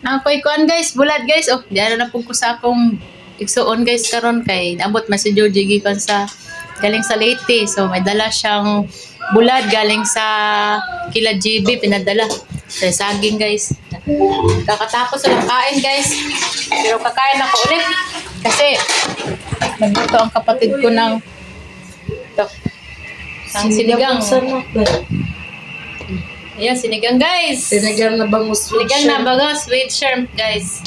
Ako'y kuan guys, bulat guys. Oh, diara na pug ko sa akong igsuon guys karon kay naabot man si Georgie gikan sa galing sa Leyte. So may dala siyang bulad galing sa kila GB pinadala. Sa saging guys. Kakatapos lang kain guys. Pero kakain ako ulit kasi nagluto ang kapatid ko ng ito. Ang sinigang. Ayan, sinigang guys. Sinigang na bangus. Sinigang na bangus with shrimp guys.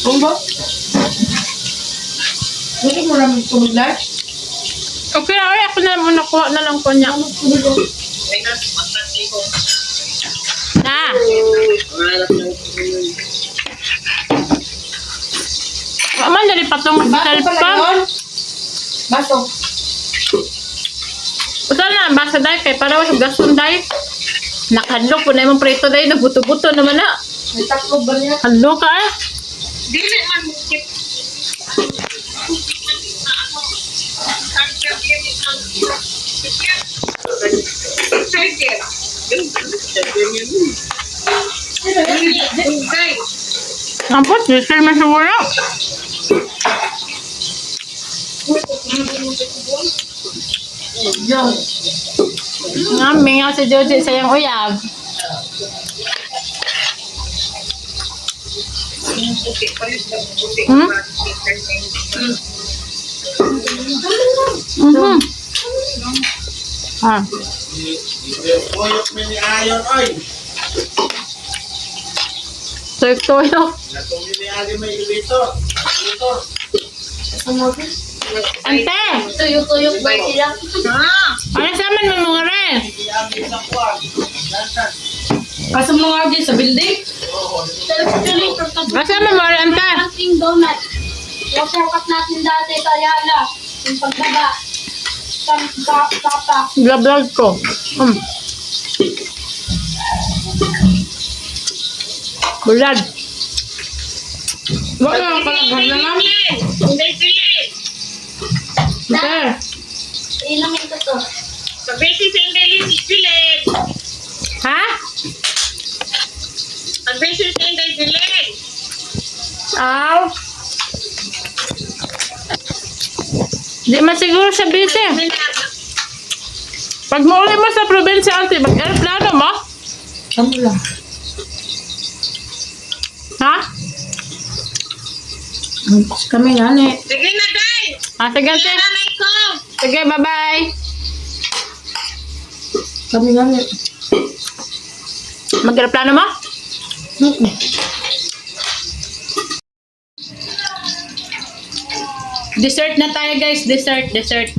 Kung ba? Gusto mo namin tumiglas? Okay, ay ako na muna kuha na lang ko niya. Na. Aman dali patong Baso pala pa. yun? Baso. Usa na basa dai kay para sa gaston dai. Nakadlok po na imong prito dai nabuto-buto naman na. May taklo ba niya? Hadlok ka eh. Dili man kip. Ampot, diskel man siguro. Yan. Ngami nga si Joji sayang uyab. Hmm? Mhm. Ah. Tuyok mini ayon oy. Tuyok-tuyok. Natong mini ali may dito. Dito. Ante! Tuyok-tuyok ba sila? Ano sa amin mo mga rin? Iami sa kuwan. Dantan. Kaso mo nga dyan sa building? Ano sa amin mo rin, Ante? Ang donut. Yung sarap natin dati sa Ayala. Yung pagbaba. Kapa. Vlog ko. Bulad. Wala ka pala gano'n. Hindi silid. Ante. Inumin ko to. Sa beses hindi silid. Ha? Sa beses hindi silid. Aw. Di man siguro sa bise. Pag mauli mo sa probinsya, Ante, mag-aeroplano mo? Ano lang? Ha? Kami nga ni. Sige na, day. Sige, Ante. Nanay ko. Sige, bye-bye. Kami nga ni. Mag-aeroplano mo? Dessert na tayo guys, dessert.